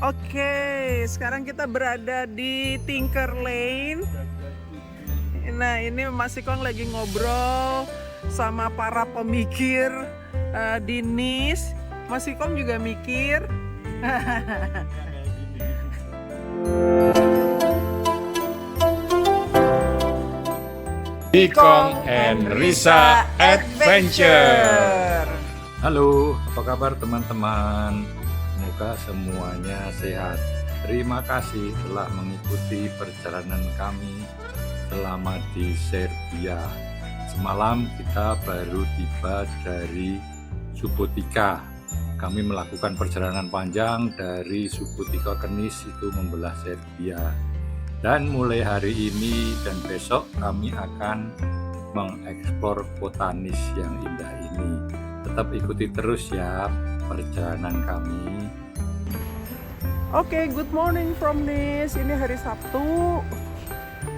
Oke, sekarang kita berada di Tinker Lane. Nah, ini Mas Ikong lagi ngobrol sama para pemikir di Nice. Mas Ikong juga mikir. Ikong and Risa Adventure. Halo, apa kabar teman-teman? Semoga semuanya sehat. Terima kasih telah mengikuti perjalanan kami selama di Serbia. Semalam kita baru tiba dari Subotica. Kami melakukan perjalanan panjang dari Subotica ke Nice, itu membelah Serbia. Dan mulai hari ini dan besok kami akan mengeksplor kota Nice yang indah ini. Tetap ikuti terus ya perjalanan kami. Oke, good morning from Nice. Ini hari Sabtu,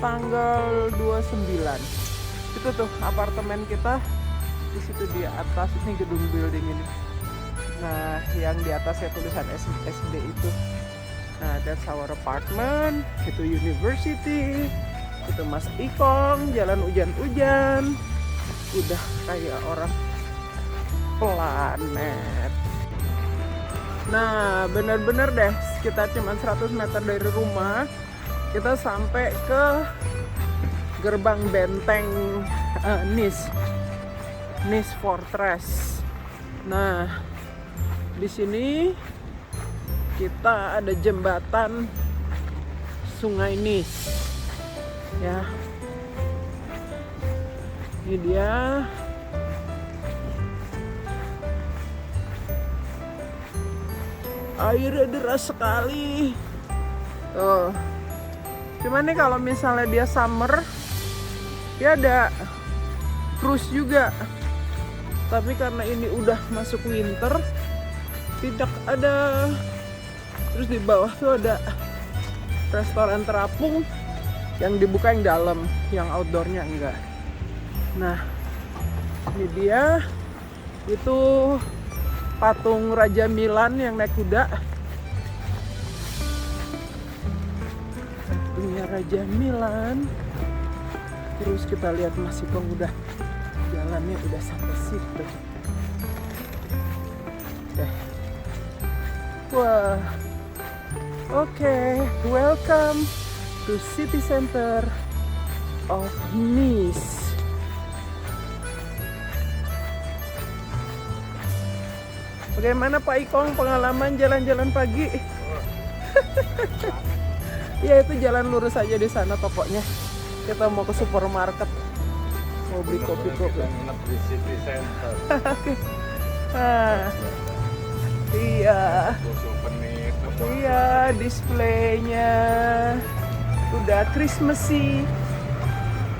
tanggal 29. Itu tuh apartemen kita di situ di atas, ini gedung building ini. Nah, yang di atasnya tulisan SD itu. Nah, that's our apartment. Itu university. Itu Mas Ikong, jalan hujan-hujan. Udah kayak orang planet. Nah, bener-bener deh, sekitar cuma 100 meter dari rumah, kita sampai ke gerbang benteng Nice Fortress. Nah, di sini kita ada jembatan Sungai Nice. Ya, ini dia. Airnya deras sekali. Tuh. Cuman nih kalau misalnya dia summer, dia ada cruise juga. Tapi karena ini udah masuk winter, tidak ada. Terus di bawah tuh ada restoran terapung yang dibuka yang dalam, yang outdoornya enggak. Nah, ini dia. Itu patung Raja Milan yang naik kuda. Patungnya Raja Milan. Terus kita lihat Mas Ikong udah jalannya udah sampai situ. Wah. Oke, welcome to city center of Nice. Bagaimana Pak Ikong pengalaman jalan-jalan pagi? Ya, itu jalan lurus aja di sana tokonya. Kita mau ke supermarket, mau beli kopi-kopi. Kita nginep di city center. Iya. Souvenir. Iya, displaynya udah Christmassy.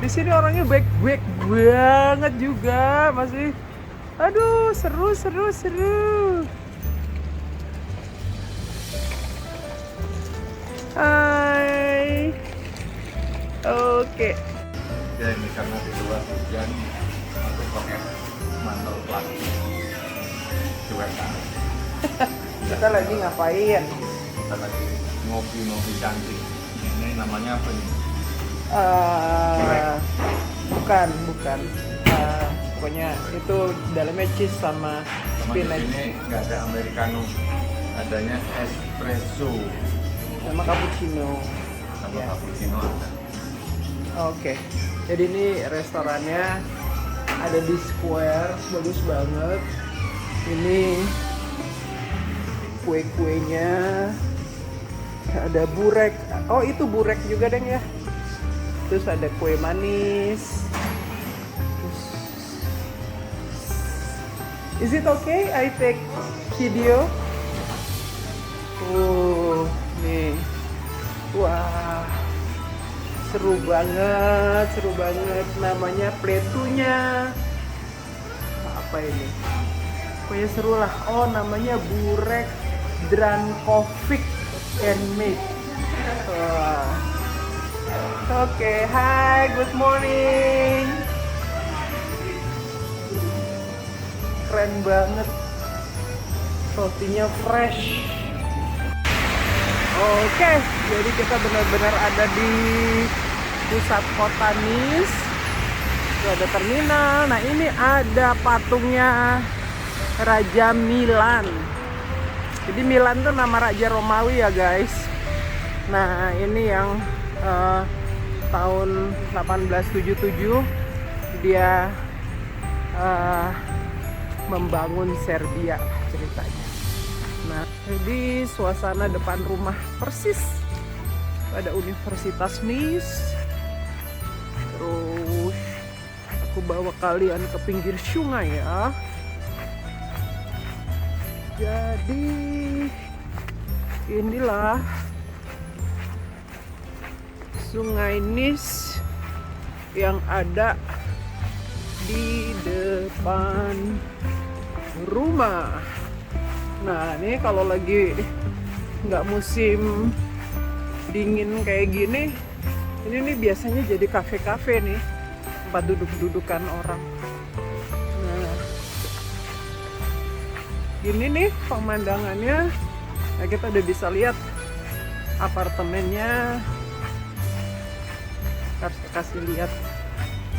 Di sini orangnya baik-baik banget juga, masih. Aduh, seru. Hai. Oke. Ya ini karena di luar hujan, aku pakai mantel plastik. Cuekan. Kita lagi ngapain? Kita lagi ngopi cantik. Ini namanya apa nih? Bukan. Pokoknya itu dalamnya cheese sama spinach. Di sini nggak ada americano, adanya espresso Sama cappuccino. sama Ya. cappuccino ada. Oke. Jadi ini restorannya ada di Square, bagus banget. Ini kue-kuenya, ada burek. Oh, itu burek juga deng ya. Terus ada kue manis. Is it okay I take video? Nih. Wah. Seru banget. Namanya pletunya. Apa ini? Pokoknya seru lah. Oh, namanya burek Drankovic handmade. Wah. Oke, hai, good morning. Keren banget. Rotinya fresh. Oke, jadi kita benar-benar ada di pusat kota Nice. Itu ada terminal. Nah, ini ada patungnya Raja Milan. Jadi Milan tuh nama Raja Romawi ya guys. Nah, ini yang tahun 1877 dia membangun Serbia ceritanya. Nah, jadi suasana depan rumah persis ada Universitas Nice. Terus aku bawa kalian ke pinggir sungai ya. Jadi inilah Sungai Nice yang ada di depan rumah. Nah, ini kalau lagi nggak musim dingin kayak gini, ini nih biasanya jadi kafe-kafe nih, tempat duduk-dudukan orang. Nah, gini nih pemandangannya. Nah, kita udah bisa lihat apartemennya. Harus kasih lihat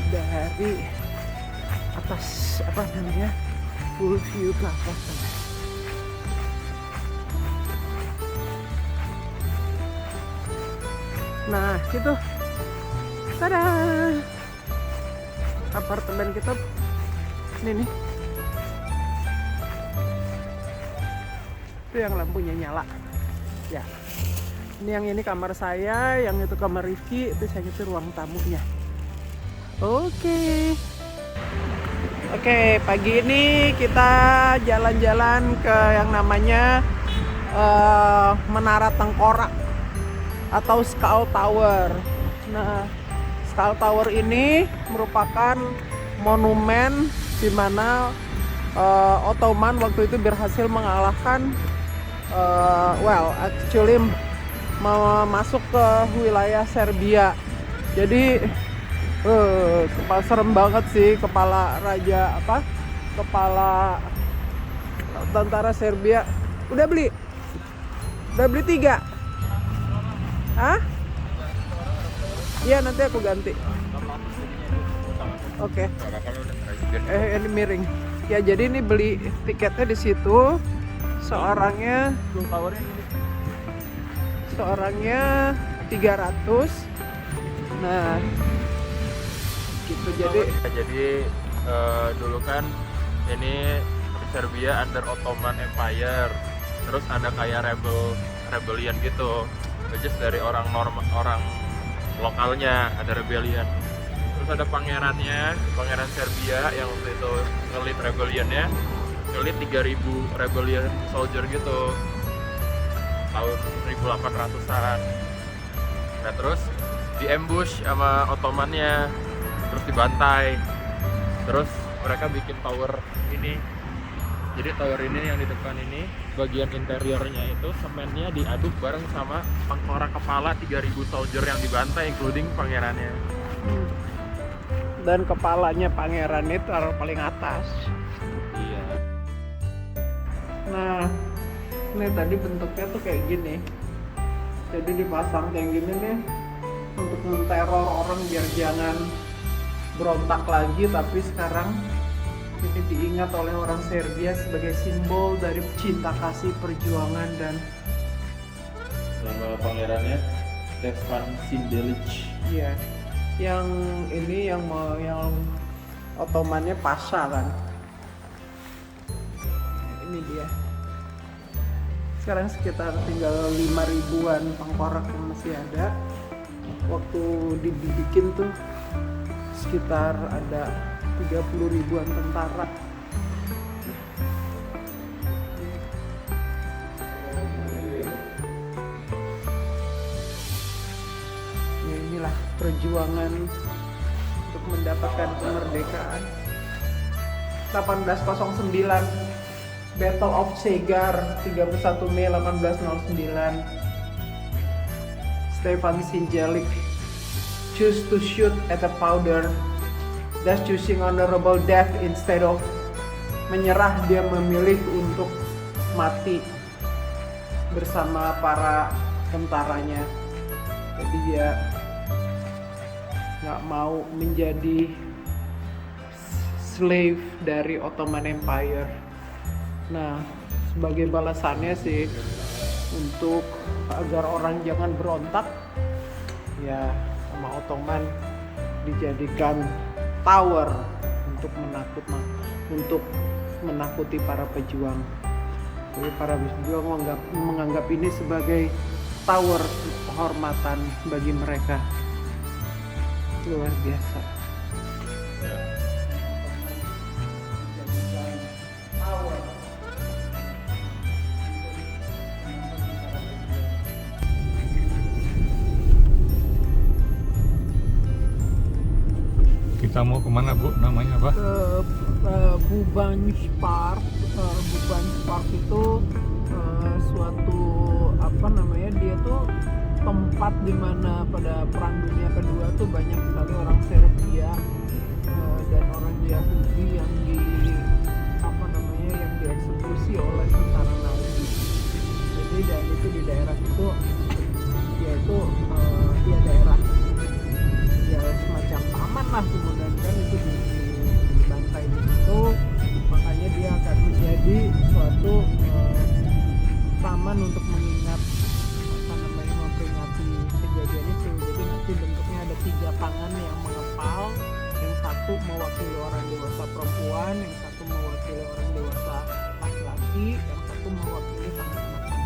dari atas, apa namanya, full view ke atas. Nah, gitu. Tada! Apartemen kita ini nih. Itu yang lampunya nyala. Ya. Ini kamar saya, yang itu kamar Rifki, itu saya itu ruang tamunya. Oke, pagi ini kita jalan-jalan ke yang namanya Menara Tengkorak atau Skull Tower. Nah, Skull Tower ini merupakan monumen di mana Ottoman waktu itu berhasil mengalahkan masuk ke wilayah Serbia. Jadi serem banget sih kepala tentara Serbia. Udah beli 3. Hah? Iya, nanti aku ganti. Oke. Ini miring. Ya, jadi ini beli tiketnya di situ. Seorangnya 300. Nah, gitu. Jadi dulu kan ini Serbia under Ottoman Empire, terus ada kayak rebellion gitu, just dari orang lokalnya ada rebellion. Terus ada pangeran Serbia yang waktu itu ngelit rebellionnya, ngelit 3.000 rebellion soldier gitu tahun 1800-an. Nah, terus di-ambush sama Ottomannya, terus dibantai. Terus mereka bikin tower ini. Jadi tower ini yang di depan ini, bagian interiornya itu semennya diaduk bareng sama tengkorak kepala 3.000 soldier yang dibantai, including pangerannya. Dan kepalanya pangeran itu taruh paling atas. Iya. Nah, ini tadi bentuknya tuh kayak gini. Jadi dipasang kayak gini nih untuk menteror orang biar jangan berontak lagi, tapi sekarang ini diingat oleh orang Serbia sebagai simbol dari cinta kasih, perjuangan, dan Nama pangerannya Stefan Sindelic. iya, yang ini yang Ottomannya Pasha kan. Ini dia. Sekarang sekitar tinggal 5.000-an tengkorak yang masih ada. Waktu dibikin tuh sekitar ada 30.000-an tentara. Ya, inilah perjuangan untuk mendapatkan kemerdekaan. 1809 Battle of Segar, 31 Mei 1809. Stefan Sindelic choose to shoot at a powder, thus choosing honorable death instead of menyerah. Dia memilih untuk mati bersama para tentaranya. Jadi dia nggak mau menjadi slave dari Ottoman Empire. Nah, sebagai balasannya sih untuk agar orang jangan berontak, ya sama Ottoman dijadikan tower untuk menakuti para pejuang. Jadi para pejuang menganggap ini sebagai tower kehormatan bagi mereka. Luar biasa. Kita mau kemana Bu? Namanya apa? Bubanj Park. Bubanj Park itu suatu dia tuh tempat di mana pada Perang Dunia Kedua tuh banyak sekali orang Serbia dan orang Yahudi yang dieksekusi oleh tentara Nazi. Jadi dan itu di daerah itu yaitu daerah ya semacam taman lah, kemudian kan itu dibantai di situ, makanya dia akan menjadi suatu taman untuk mengingat memperingati kejadian itu. Jadi nanti bentuknya ada 3 tangan yang mengepal, yang satu mewakili orang dewasa perempuan, yang satu mewakili orang dewasa laki-laki, yang satu mewakili tangan anak-anak.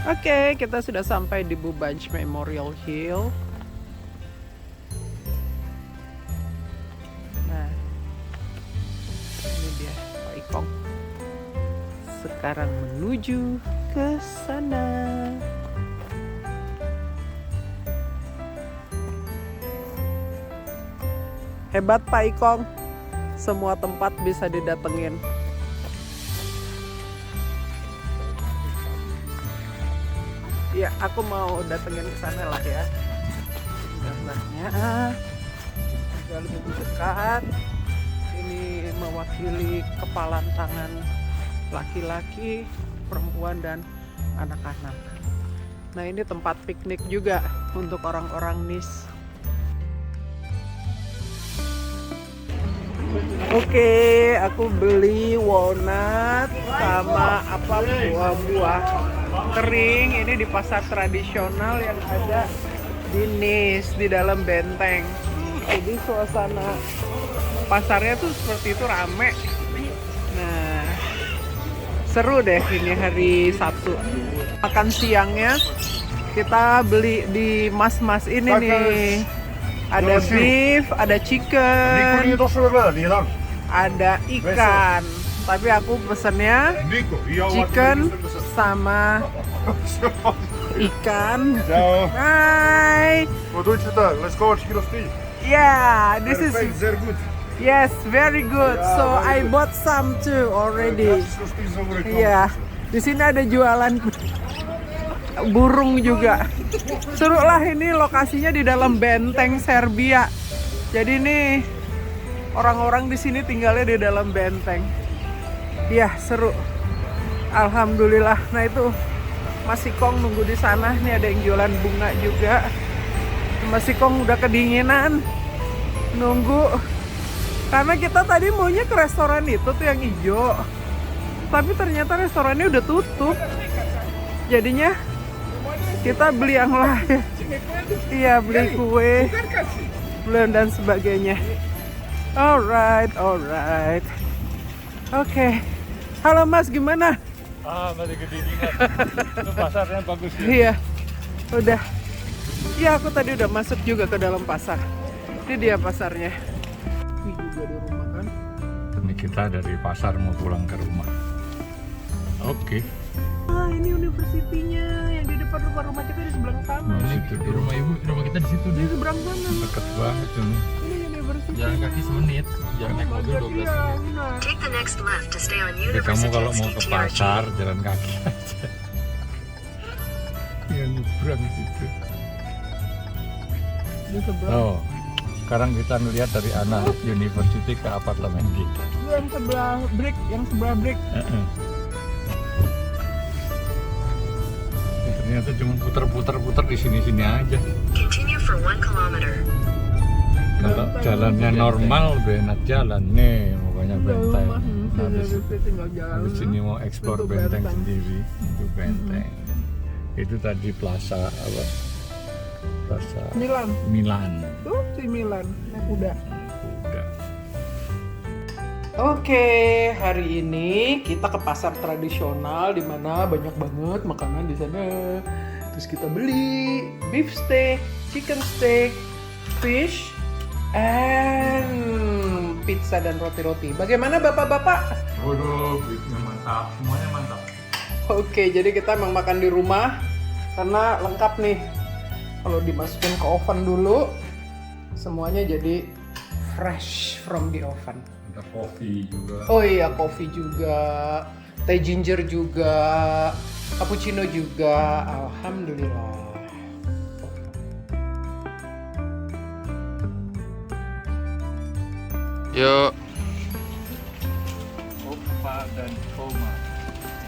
Oke, kita sudah sampai di Bubanj Memorial Hill. Sekarang menuju ke sana. Hebat Pak Ikong, semua tempat bisa didatengin. Ya, aku mau datengin ke sana lah ya. Gambarnya agak lebih dekat. Ini mewakili kepalan tangan laki-laki, perempuan, dan anak-anak. Nah, ini tempat piknik juga untuk orang-orang Nice. Oke, aku beli walnut sama buah-buah kering ini di pasar tradisional yang ada di Nice di dalam benteng. Jadi suasana pasarnya tuh seperti itu, rame. Nah, seru deh ini hari Sabtu. Makan siangnya kita beli di mas-mas ini nih. Ada beef, ada chicken, ada ikan. Tapi aku pesennya chicken sama ikan. Hai. Yeah, this is yes, very good. So I bought some too already. Iya, di sini ada jualan burung juga. Seru lah, ini lokasinya di dalam benteng Serbia. Jadi nih orang-orang di sini tinggalnya di dalam benteng. Iya, seru. Alhamdulillah. Nah itu Mas Ikong nunggu di sana. Nih ada yang jualan bunga juga. Mas Ikong udah kedinginan nunggu. Karena kita tadi maunya ke restoran itu tuh yang hijau, tapi ternyata restorannya udah tutup. Jadinya kita beli yang lain. Iya, beli kue, belum dan sebagainya. Alright. Oke. Halo Mas, gimana? Masih kedinginan. Itu pasarnya bagus ya? Iya, udah. Iya, aku tadi udah masuk juga ke dalam pasar. Ini dia pasarnya. Juga di rumah kan. Ini kita dari pasar mau pulang ke rumah. Oke. Ini universitinya yang di depan rumah kita di sebelah sana. Itu di rumah ibu, rumah kita di situ Di deh. seberang sana. Deket banget tuh. Ini university. Jalan kaki semenit, jalan naik mobil 12 menit. Take the next left to stay on Jadi kamu University kalau mau ke STTRG. pasar jalan kaki aja. Ya nyebrang situ. Di seberang. Oh, sekarang kita melihat dari anak university ke apartemen kita. Itu yang sebelah brick, Ini ternyata cuma puter-puter di sini-sini aja. Continue for 1 kilometer. Kalau jalannya normal lebih enak jalan nih, pokoknya benteng. Tinggal jalan. Habis sini mau ekspor Itu benteng benteng. sendiri, itu benteng. Itu tadi plaza apa? Plaza Milan. Milan. Tuh si Milan naik kuda. Udah. Oke, hari ini kita ke pasar tradisional di mana banyak banget makanan di sana. Terus kita beli beef steak, chicken steak, fish, and pizza dan roti-roti. Bagaimana bapak-bapak? Waduh, beefnya mantap, semuanya mantap. Oke, jadi kita emang makan di rumah karena lengkap nih. Kalau dimasukin ke oven dulu, semuanya jadi fresh from the oven. Ada kopi juga. Oh iya, kopi juga, teh ginger juga, cappuccino juga. Alhamdulillah. Yuk. Opa dan Oma.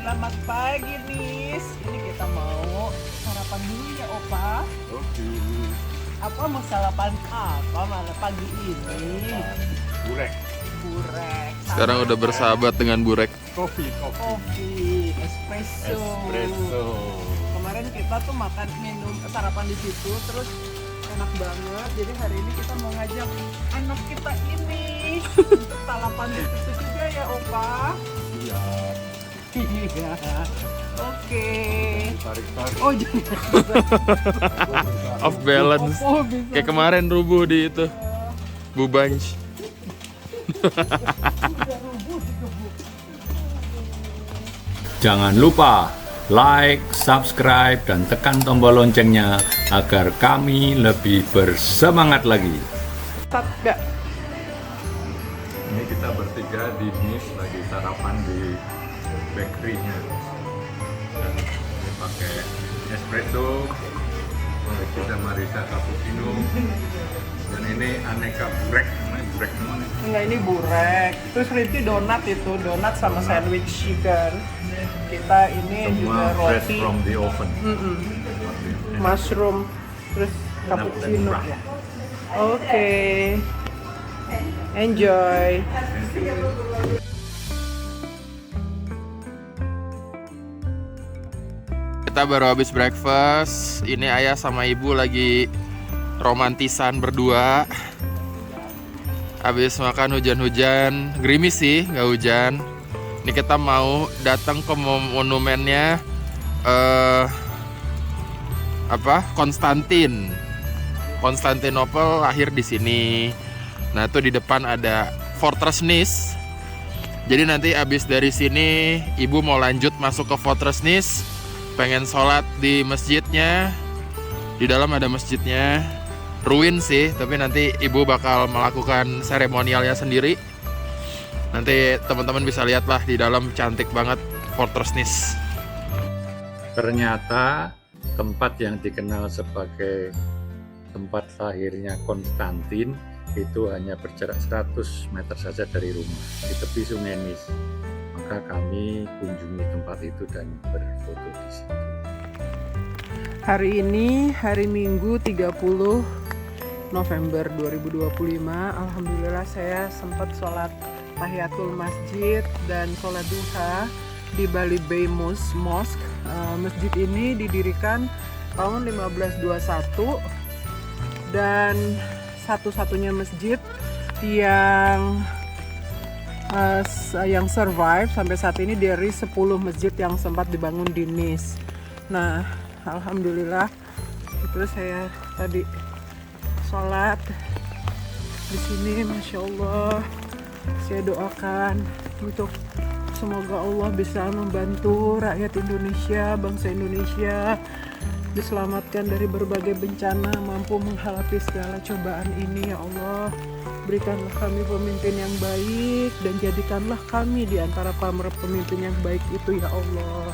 Selamat pagi, Nis. Ini kita mau sarapan dulu ya, Opa. Oke. Apa mau sarapan apa malam pagi ini? Burek. Burek. Sekarang udah bersahabat dengan burek. Kopi. Kopi, espresso. Espresso. Kemarin kita tuh makan minum sarapan di situ, terus enak banget. Jadi hari ini kita mau ngajak anak kita ini untuk sarapan di situ juga ya, Opa. Iya. Iya. Oke. Tarik-tarik. Oh jangan. Off balance. Oh, bisa. Kayak kemarin rubuh di itu. Bubanj. Jangan lupa like, subscribe, dan tekan tombol loncengnya agar kami lebih bersemangat lagi. Ya. Ini kita bertiga di Nis lagi sarapan di bakery-nya. Dan ini pakai espresso, kita Marisa cappuccino, dan ini aneka burek, namanya burek namanya. Enggak, ini burek. Terus Riti donat itu, donat sama sandwich chicken. Kita ini juga Semua fresh roti, from the oven. mushroom, terus cappuccino ya. Oke. Enjoy. Kita baru habis breakfast. Ini ayah sama ibu lagi romantisan berdua. Habis makan hujan-hujan, gerimis sih, nggak hujan. Ini kita mau datang ke monumennya Konstantinopel lahir di sini. Nah, itu di depan ada Fortress Nice. Jadi nanti abis dari sini ibu mau lanjut masuk ke Fortress Nice. Pengen sholat di masjidnya. Di dalam ada masjidnya. Ruin sih, tapi nanti ibu bakal melakukan seremonialnya sendiri. Nanti teman-teman bisa lihat lah di dalam, cantik banget Fortress Nice. Ternyata tempat yang dikenal sebagai tempat lahirnya Konstantin itu hanya berjarak 100 meter saja dari rumah, di tepi Sungai Nis. Maka kami kunjungi tempat itu dan berfoto di situ. Hari ini hari Minggu 30 November 2025. Alhamdulillah saya sempat sholat tahiyatul masjid dan sholat duha di Bali Bay Mosque. Masjid ini didirikan tahun 1521 dan satu-satunya masjid yang survive sampai saat ini dari 10 masjid yang sempat dibangun di Nice. Nah, alhamdulillah terus saya tadi sholat di sini, masya Allah. Saya doakan untuk semoga Allah bisa membantu rakyat Indonesia, bangsa Indonesia diselamatkan dari berbagai bencana, mampu menghadapi segala cobaan ini ya Allah. Berikanlah kami pemimpin yang baik dan jadikanlah kami di antara para pemimpin yang baik itu ya Allah.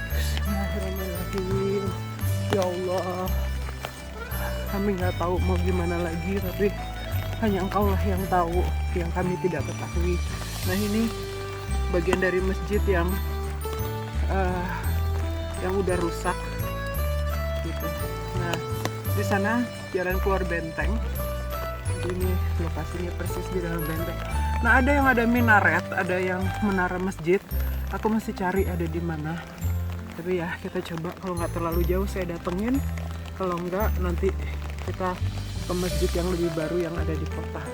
Bismillahirrahmanirrahim. Ya Allah, kami nggak tahu mau gimana lagi, tapi hanya Engkau lah yang tahu, yang kami tidak ketahui. Nah, ini bagian dari masjid yang yang udah rusak gitu. Nah, di sana jalan keluar benteng. Ini lokasinya persis di dalam benteng. Nah, ada minaret, ada yang menara masjid. Aku masih cari ada di mana. Tapi ya kita coba, kalau nggak terlalu jauh saya datengin. Kalau nggak nanti kita ke masjid yang lebih baru yang ada di kota.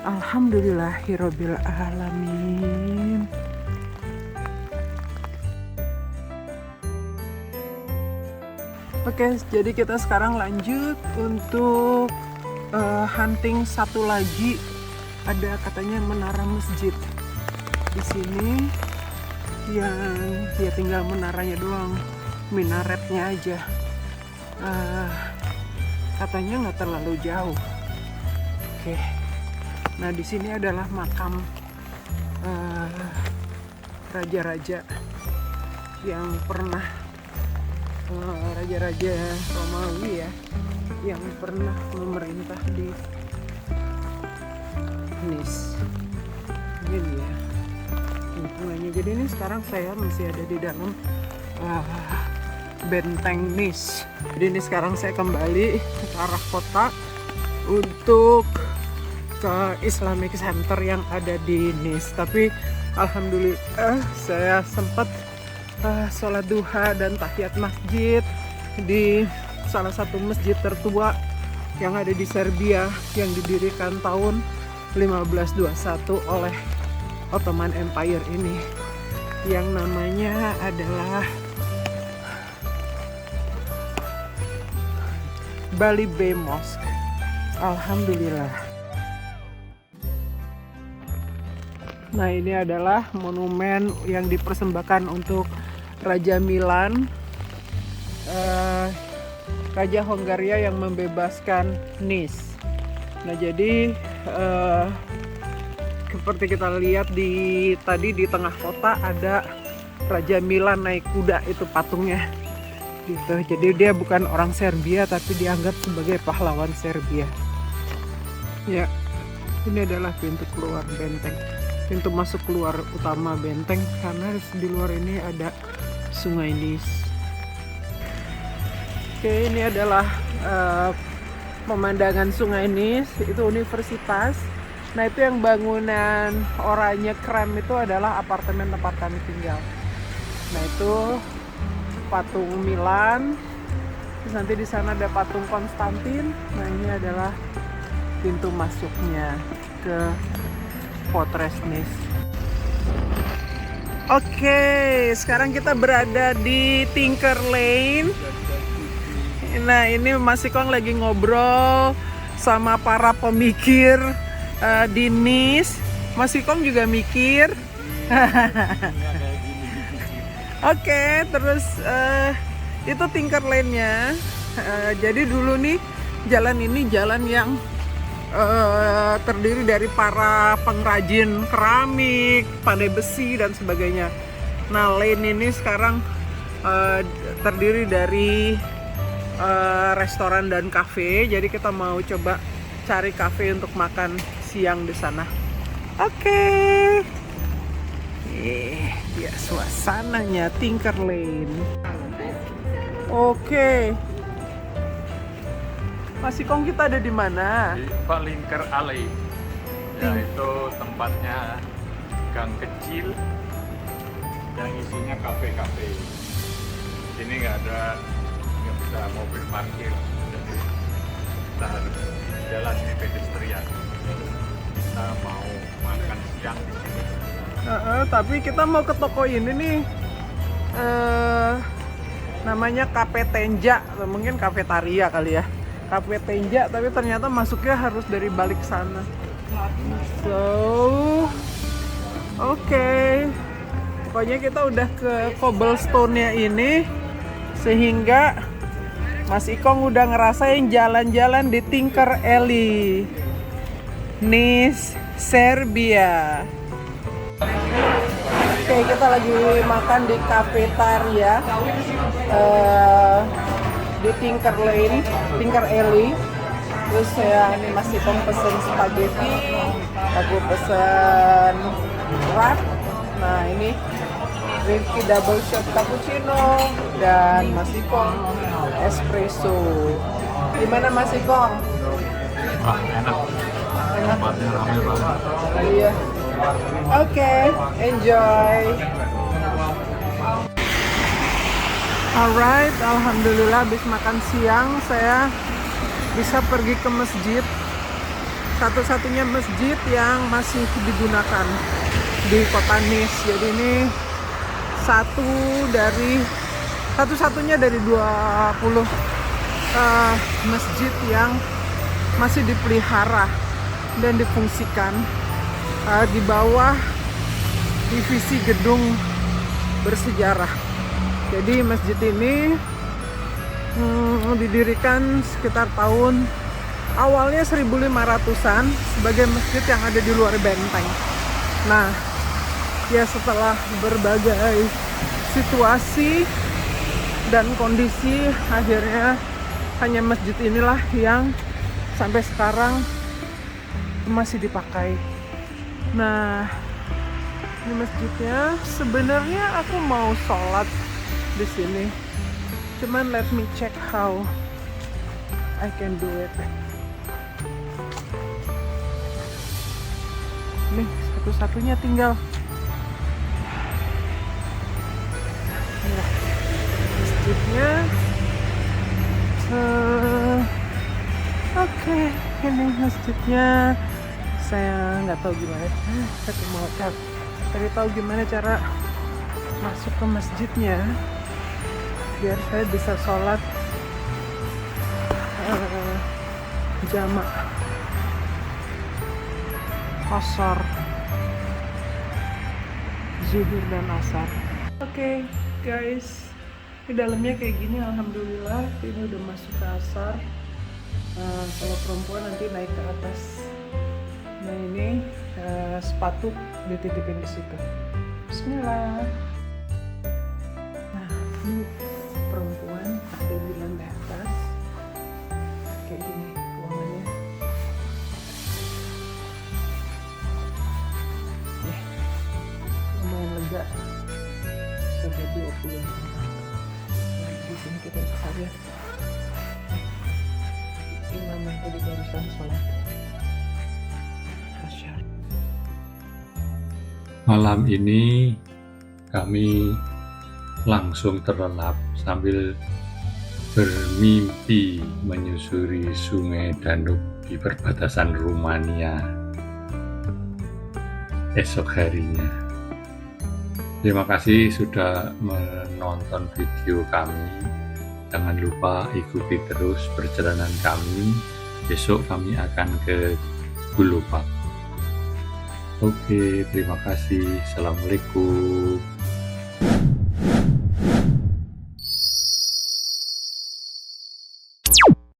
Alhamdulillahirabbil alamin. Oke, jadi kita sekarang lanjut untuk hunting satu lagi. Ada katanya menara masjid di sini yang ya tinggal menaranya doang, minaretnya aja. Katanya nggak terlalu jauh. Oke. Nah, di sini adalah makam raja-raja yang pernah raja-raja Romawi ya, yang pernah memerintah di Nice. Ini dia lingkungannya. Jadi ini sekarang saya masih ada di dalam benteng Nice. Jadi ini sekarang saya kembali ke arah kota untuk ke Islamic Center yang ada di Nice. Tapi alhamdulillah saya sempat sholat duha dan tahiyat masjid di salah satu masjid tertua yang ada di Serbia yang didirikan tahun 1521 oleh Ottoman Empire ini, yang namanya adalah Bali Bay Mosque. Alhamdulillah. Nah, ini adalah monumen yang dipersembahkan untuk Raja Milan, Raja Hongaria yang membebaskan Nice. Nah, jadi seperti kita lihat tadi di tengah kota ada Raja Milan naik kuda, itu patungnya gitu. Jadi dia bukan orang Serbia tapi dianggap sebagai pahlawan Serbia. Ya, ini adalah pintu keluar benteng, pintu masuk keluar utama benteng, karena di luar ini ada Sungai Nice. Oke, ini adalah pemandangan Sungai Nice, itu universitas. Nah, itu yang bangunan oranye krem itu adalah apartemen tempat kami tinggal. Nah, itu patung Milan. Terus nanti di sana ada patung Konstantin. Nah, ini adalah pintu masuknya ke Fortress Nice. Oke, sekarang kita berada di Tinker Lane. Nah, ini Mas Ikong lagi ngobrol sama para pemikir di Nice. Mas Ikong juga mikir. Oke, terus itu Tinker Lane-nya. Jadi dulu nih jalan ini jalan yang terdiri dari para pengrajin keramik, pandai besi dan sebagainya. Nah, lane ini sekarang terdiri dari restoran dan kafe. Jadi kita mau coba cari kafe untuk makan siang di sana. Oke. Ya, suasananya Tinker Lane. Oke. Mas Ikong, kita ada di mana? Di Valinker Alley, yaitu tempatnya gang kecil yang isinya kafe-kafe. Sini nggak bisa mobil parkir, jadi kita harus jalan di pedestrian. Kita mau makan siang di sini. Tapi kita mau ke toko ini nih, namanya Cafe Tenja, mungkin kafetaria kali ya. Cafe Tenja, tapi ternyata masuknya harus dari balik sana. So, oke. Pokoknya kita udah ke cobblestone-nya ini, sehingga Mas Ikong udah ngerasain jalan-jalan di Tinker Alley, Nice, Serbia. Oke, kita lagi makan di kafetaria di Tinker Alley. Terus ini Mas Ikong pesen spaghetti, aku pesen wrap. Nah, ini Rifki double shot cappuccino, dan Mas Ipong espresso. Gimana Mas Ipong? Wah, enak. Tempatnya ramai banget. Iya. Oke, enjoy. Alright, alhamdulillah habis makan siang saya bisa pergi ke masjid. Satu-satunya masjid yang masih digunakan di kota Nice. Jadi ini satu-satunya dari 20 masjid yang masih dipelihara dan difungsikan di bawah divisi gedung bersejarah. Jadi masjid ini didirikan sekitar tahun awalnya 1500-an sebagai masjid yang ada di luar benteng. Nah, ya setelah berbagai situasi dan kondisi, akhirnya hanya masjid inilah yang sampai sekarang masih dipakai. Nah, ini masjidnya. Sebenarnya aku mau sholat di sini, cuman let me check how I can do it. Nih, satu-satunya tinggal. Ya, masjidnya. Oke, ini masjidnya. Saya nggak tahu gimana. Saya mau cari tahu gimana cara masuk ke masjidnya biar saya bisa sholat jamak asar, zuhur dan asar. Oke, guys, di dalamnya kayak gini. Alhamdulillah ini udah masuk ke asar. Kalau perempuan nanti naik ke atas. Nah ini sepatu dititipin di situ. Bismillah. Nah ini perempuan ada di lantai atas. Kayak gini ruangannya. Lumayan lega. Bisa jadi 20 orang. Nah di sini kita bisa lihat imam yang tadi barusan sholat. Malam ini kami langsung terlelap sambil bermimpi menyusuri sungai Danube di perbatasan Rumania esok harinya. Terima kasih sudah menonton video kami. Jangan lupa ikuti terus perjalanan kami. Besok kami akan ke Gulupak. Oke, terima kasih. Assalamualaikum.